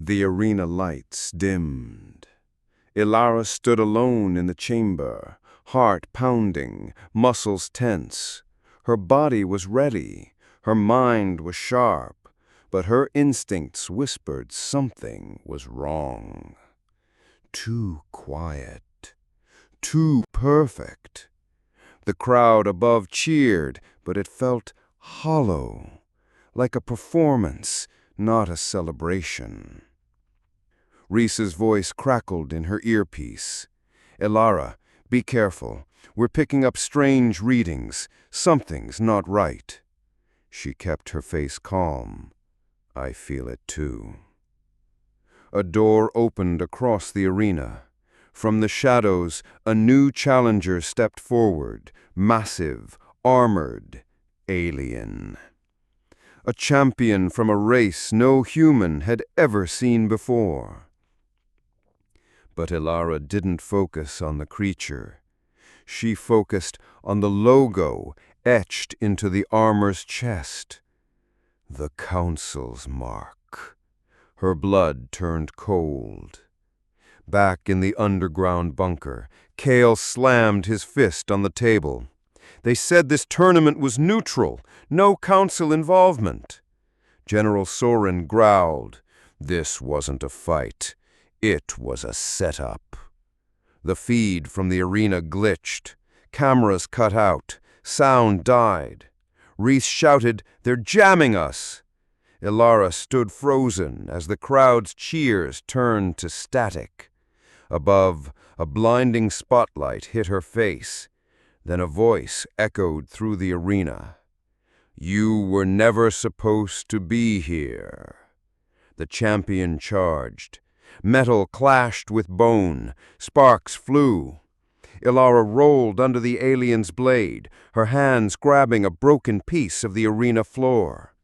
The arena lights dimmed. Ilara stood alone in the chamber, heart pounding, muscles tense. Her body was ready, her mind was sharp, but her instincts whispered something was wrong. Too quiet, too perfect. The crowd above cheered, but it felt hollow, like a performance, not a celebration. Reese's voice crackled in her earpiece. "Ilara, be careful. We're picking up strange readings. Something's not right." She kept her face calm. "I feel it too." A door opened across the arena. From the shadows, a new challenger stepped forward, massive, armored, alien. A champion from a race no human had ever seen before. But Ilara didn't focus on the creature. She focused on the logo etched into the armor's chest. The Council's mark. Her blood turned cold. Back in the underground bunker, Kale slammed his fist on the table. "They said this tournament was neutral, no council involvement." General Soren growled. "This wasn't a fight. It was a setup." The feed from the arena glitched. Cameras cut out. Sound died. Reese shouted, "They're jamming us!" Ilara stood frozen as the crowd's cheers turned to static. Above, a blinding spotlight hit her face. Then a voice echoed through the arena. "You were never supposed to be here." The champion charged. Metal clashed with bone. Sparks flew. Ilara rolled under the alien's blade, her hands grabbing a broken piece of the arena floor.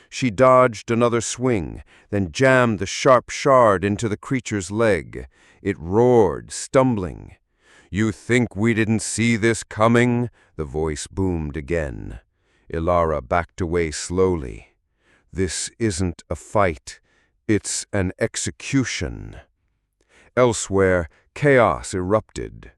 She dodged another swing, then jammed the sharp shard into the creature's leg. It roared, stumbling. "You think we didn't see this coming?" The voice boomed again. Ilara backed away slowly. "This isn't a fight. It's an execution." Elsewhere, chaos erupted.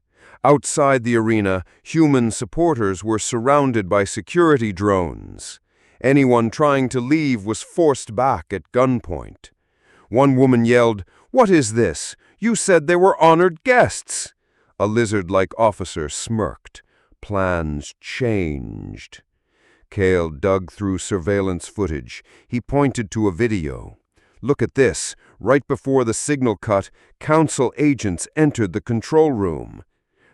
Outside the arena, human supporters were surrounded by security drones. Anyone trying to leave was forced back at gunpoint. One woman yelled, "What is this? You said they were honored guests." A lizard-like officer smirked. Plans changed. Kale dug through surveillance footage. He pointed to a video. "Look at this. Right before the signal cut, council agents entered the control room."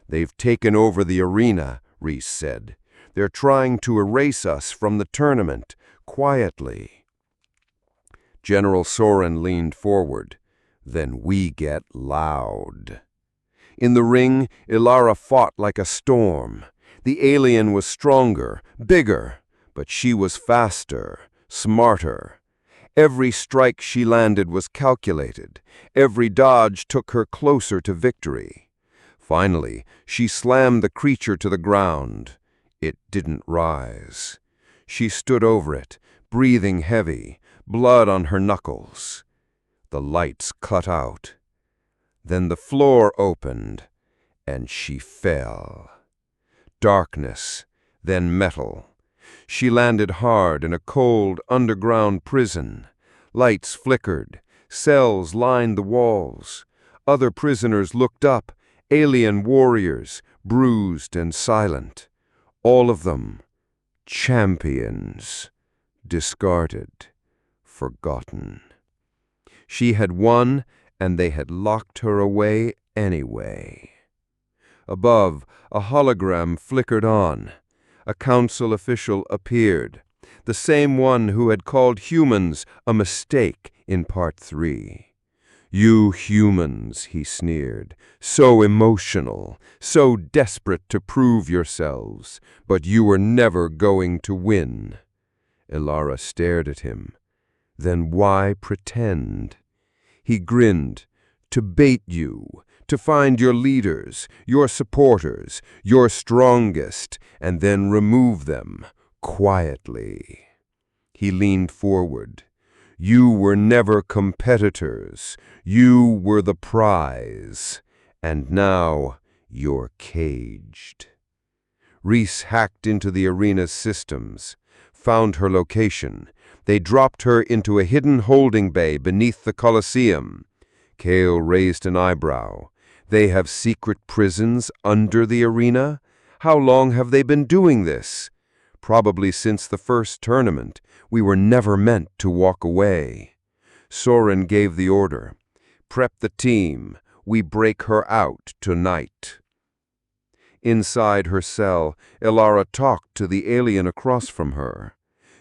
"They've taken over the arena," Reese said. "They're trying to erase us from the tournament, quietly." General Soren leaned forward. "Then we get loud." In the ring, Ilara fought like a storm. The alien was stronger, bigger, but she was faster, smarter. Every strike she landed was calculated. Every dodge took her closer to victory. Finally, she slammed the creature to the ground. It didn't rise. She stood over it, breathing heavy, blood on her knuckles. The lights cut out. Then the floor opened, and she fell. Darkness, then metal. She landed hard in a cold underground prison. Lights flickered. Cells lined the walls. Other prisoners looked up, alien warriors, bruised and silent. All of them champions, discarded, forgotten. She had won, and they had locked her away anyway. Above, a hologram flickered on. A council official appeared, the same one who had called humans a mistake in Part 3. "You humans," he sneered, "so emotional, so desperate to prove yourselves, but you were never going to win." Ilara stared at him. "Then why pretend?" He grinned. "To bait you, to find your leaders, your supporters, your strongest, and then remove them, quietly." He leaned forward. You were never competitors. You were the prize. And now you're caged. Reese hacked into the arena's systems, found her location. They dropped her into a hidden holding bay beneath the Colosseum. Kale raised an eyebrow. They have secret prisons under the arena? How long have they been doing this? Probably since the first tournament. We were never meant to walk away. Soren gave the order. Prep the team. We break her out tonight. Inside her cell, Ilara talked to the alien across from her.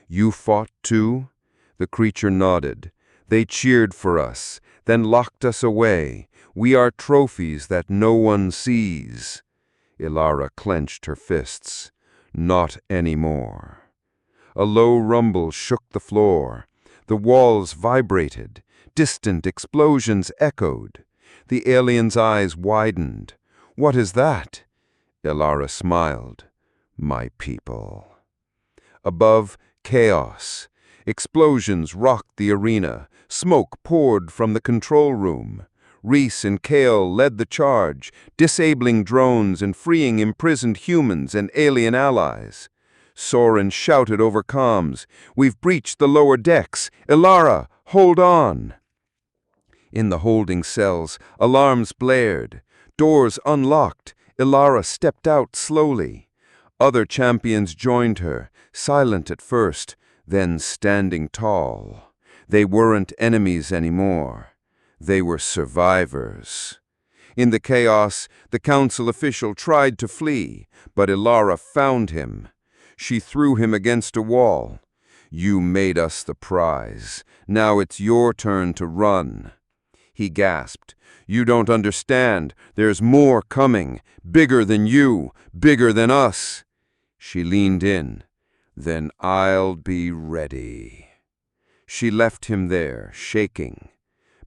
You fought too? The creature nodded. They cheered for us, then locked us away. We are trophies that no one sees. Ilara clenched her fists. Not anymore. A low rumble shook the floor. The walls vibrated. Distant explosions echoed. The alien's eyes widened. What is that? Ilara smiled. My people. Above, chaos. Explosions rocked the arena. Smoke poured from the control room. Reese and Kale led the charge, disabling drones and freeing imprisoned humans and alien allies. Soren shouted over comms, "We've breached the lower decks! Ilara, hold on!" In the holding cells, alarms blared. Doors unlocked. Ilara stepped out slowly. Other champions joined her, silent at first, then standing tall. They weren't enemies anymore. They were survivors. In the chaos, the council official tried to flee, but Ilara found him. She threw him against a wall. You made us the prize. Now it's your turn to run. He gasped. You don't understand. There's more coming. Bigger than you. Bigger than us. She leaned in. Then I'll be ready. She left him there, shaking.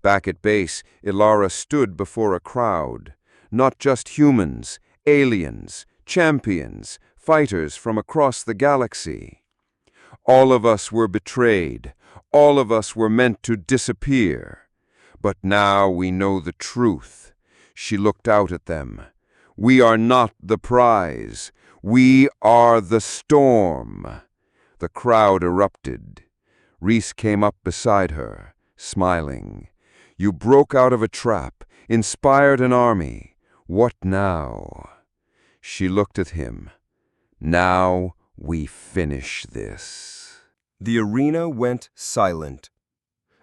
Back at base, Ilara stood before a crowd. Not just humans, aliens, champions, fighters from across the galaxy. All of us were betrayed. All of us were meant to disappear. But now we know the truth. She looked out at them. We are not the prize. We are the storm. The crowd erupted. Reese came up beside her, smiling. You broke out of a trap, inspired an army. What now? She looked at him. Now we finish this. The arena went silent.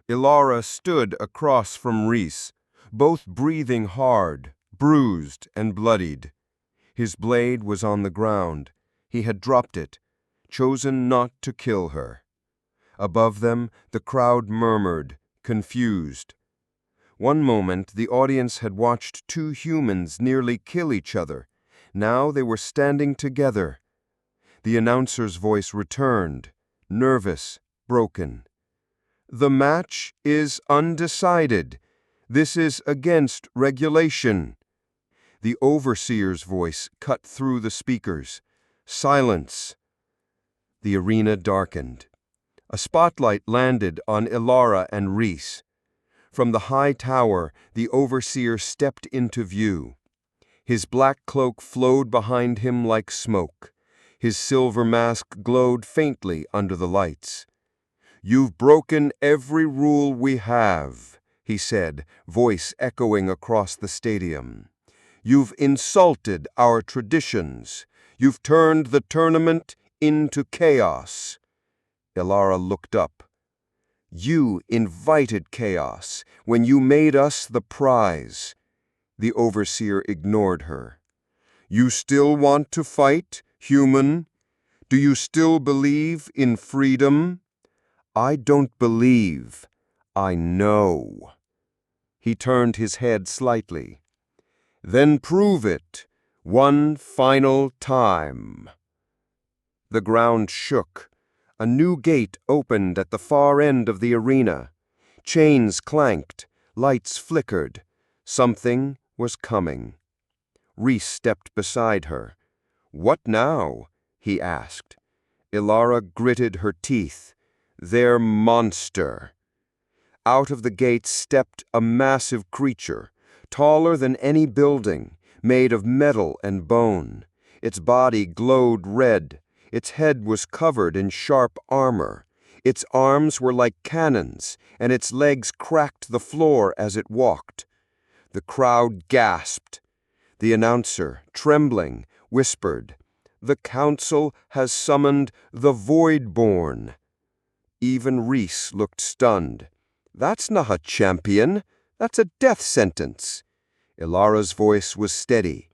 Ilara stood across from Reese, both breathing hard, bruised and bloodied. His blade was on the ground. He had dropped it, chosen not to kill her. Above them, the crowd murmured, confused. One moment, the audience had watched two humans nearly kill each other. Now they were standing together. The announcer's voice returned, nervous, broken. The match is undecided. This is against regulation. The overseer's voice cut through the speakers. Silence. The arena darkened. A spotlight landed on Ilara and Reese. From the high tower, the overseer stepped into view. His black cloak flowed behind him like smoke. His silver mask glowed faintly under the lights. You've broken every rule we have, he said, voice echoing across the stadium. You've insulted our traditions. You've turned the tournament into chaos. Ilara looked up. You invited chaos when you made us the prize. The overseer ignored her. You still want to fight, human? Do you still believe in freedom? I don't believe. I know. He turned his head slightly. Then prove it, one final time. The ground shook. A new gate opened at the far end of the arena. Chains clanked, lights flickered. Something was coming. Reese stepped beside her. What now? He asked. Ilara gritted her teeth. Their monster. Out of the gate stepped a massive creature, taller than any building, made of metal and bone. Its body glowed red. Its head was covered in sharp armor. Its arms were like cannons, and its legs cracked the floor as it walked. The crowd gasped. The announcer, trembling, whispered, "The council has summoned the Voidborn." Even Reese looked stunned. "That's not a champion. That's a death sentence." Ilara's voice was steady.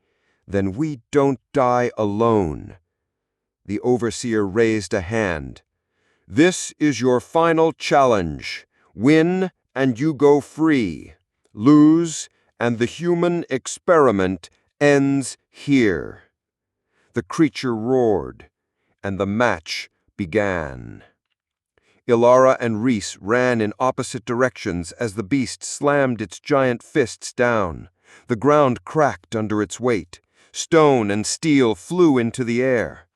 "Then we don't die alone." The overseer raised a hand. "This is your final challenge. Win and you go free. Lose and the human experiment ends here." The creature roared, and the match began. Ilara and Reese ran in opposite directions as the beast slammed its giant fists down. The ground cracked under its weight. Stone and steel flew into the air.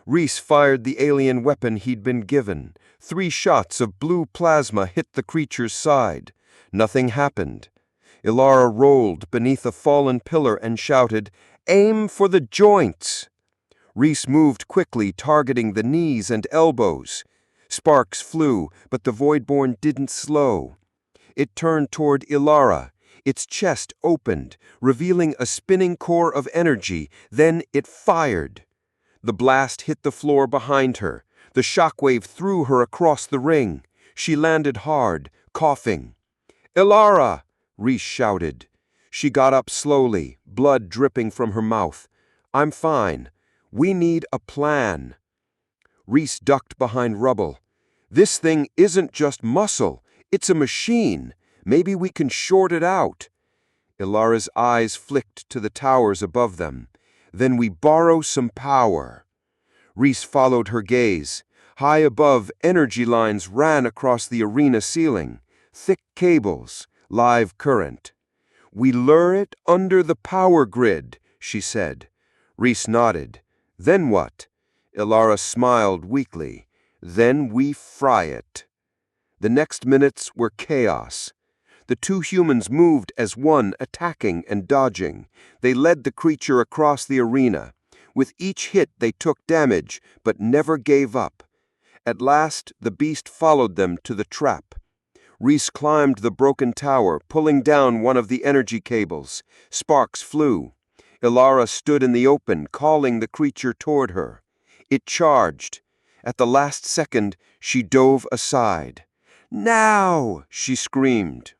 Reese fired the alien weapon he'd been given. 3 shots of blue plasma hit the creature's side. Nothing happened. Ilara rolled beneath a fallen pillar and shouted, "Aim for the joints!" Reese moved quickly, targeting the knees and elbows. Sparks flew, but the Voidborn didn't slow. It turned toward Ilara. Its chest opened, revealing a spinning core of energy. Then it fired. The blast hit the floor behind her. The shockwave threw her across the ring. She landed hard, coughing. "Ilara!" Reese shouted. She got up slowly, blood dripping from her mouth. "I'm fine. We need a plan." Reese ducked behind rubble. "This thing isn't just muscle. It's a machine. Maybe we can short it out." Ilara's eyes flicked to the towers above them. "Then we borrow some power." Reese followed her gaze. High above, energy lines ran across the arena ceiling. Thick cables, live current. "We lure it under the power grid," she said. Reese nodded. "Then what?" Ilara smiled weakly. "Then we fry it." The next minutes were chaos. The 2 humans moved as one, attacking and dodging. They led the creature across the arena. With each hit they took damage, but never gave up. At last the beast followed them to the trap. Reese climbed the broken tower, pulling down one of the energy cables. Sparks flew. Ilara stood in the open, calling the creature toward her. It charged. At the last second, she dove aside. "Now!" she screamed.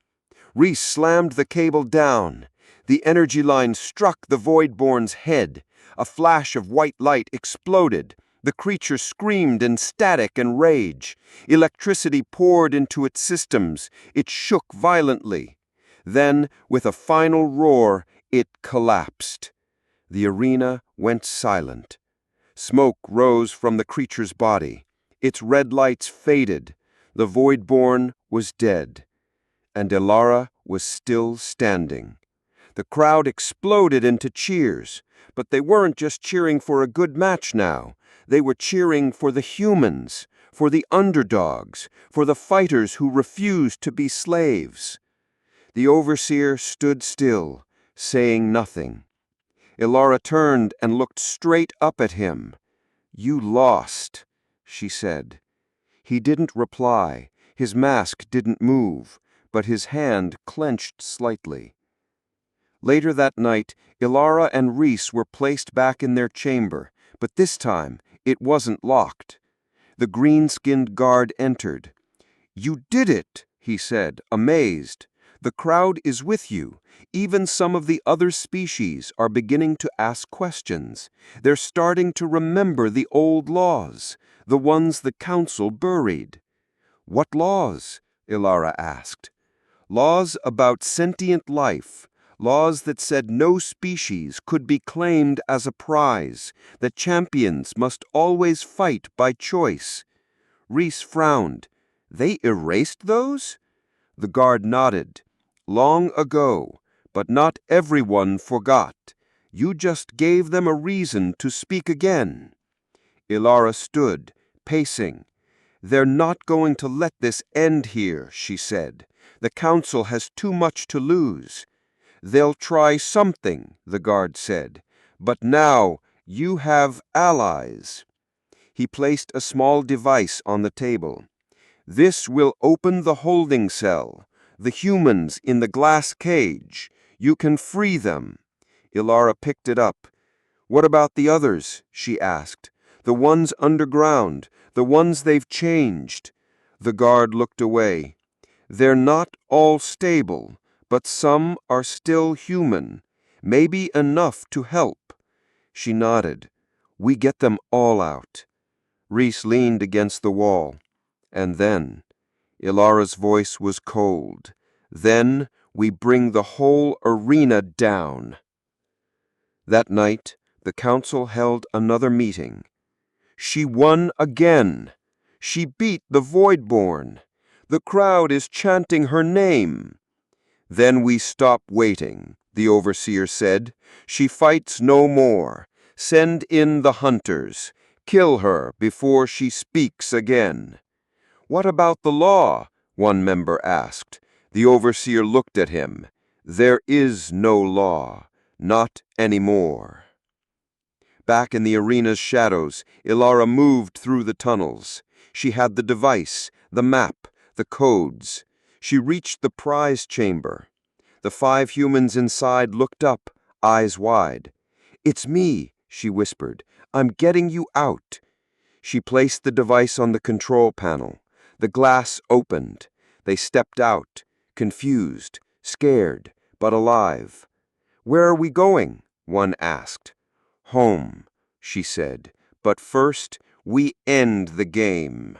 Reese slammed the cable down. The energy line struck the Voidborn's head. A flash of white light exploded. The creature screamed in static and rage. Electricity poured into its systems. It shook violently. Then, with a final roar, it collapsed. The arena went silent. Smoke rose from the creature's body. Its red lights faded. The Voidborn was dead. And Ilara was still standing. The crowd exploded into cheers. But they weren't just cheering for a good match now. They were cheering for the humans, for the underdogs, for the fighters who refused to be slaves. The overseer stood still, saying nothing. Ilara turned and looked straight up at him. "You lost," she said. He didn't reply. His mask didn't move, but his hand clenched slightly. Later that night, Ilara and Reese were placed back in their chamber, but this time it wasn't locked. The green-skinned guard entered. "You did it," he said, amazed. "The crowd is with you. Even some of the other species are beginning to ask questions. They're starting to remember the old laws, the ones the council buried." "What laws?" Ilara asked. "Laws about sentient life. Laws that said no species could be claimed as a prize, that champions must always fight by choice." Reese frowned. "They erased those?" The guard nodded. "Long ago, but not everyone forgot. You just gave them a reason to speak again." Ilara stood, pacing. "They're not going to let this end here," she said. The council has too much to lose. They'll try something, the guard said. But now you have allies. He placed a small device on the table. This will open the holding cell. The humans in the glass cage. You can free them. Ilara picked it up. What about the others? She asked. The ones underground, the ones they've changed. The guard looked away. They're not all stable, but some are still human. Maybe enough to help. She nodded. We get them all out. Reese leaned against the wall. And then, Ilara's voice was cold. Then we bring the whole arena down. That night, the council held another meeting. She won again. She beat the Voidborn. The crowd is chanting her name. Then we stop waiting, the overseer said. She fights no more. Send in the hunters. Kill her before she speaks again. What about the law? One member asked. The overseer looked at him. There is no law. Not anymore. Back in the arena's shadows, Ilara moved through the tunnels. She had the device, the map, the codes. She reached the prize chamber. The 5 humans inside looked up, eyes wide. "It's me," she whispered. "I'm getting you out." She placed the device on the control panel. The glass opened. They stepped out, confused, scared, but alive. "Where are we going?" one asked. "Home," she said. "But first, we end the game."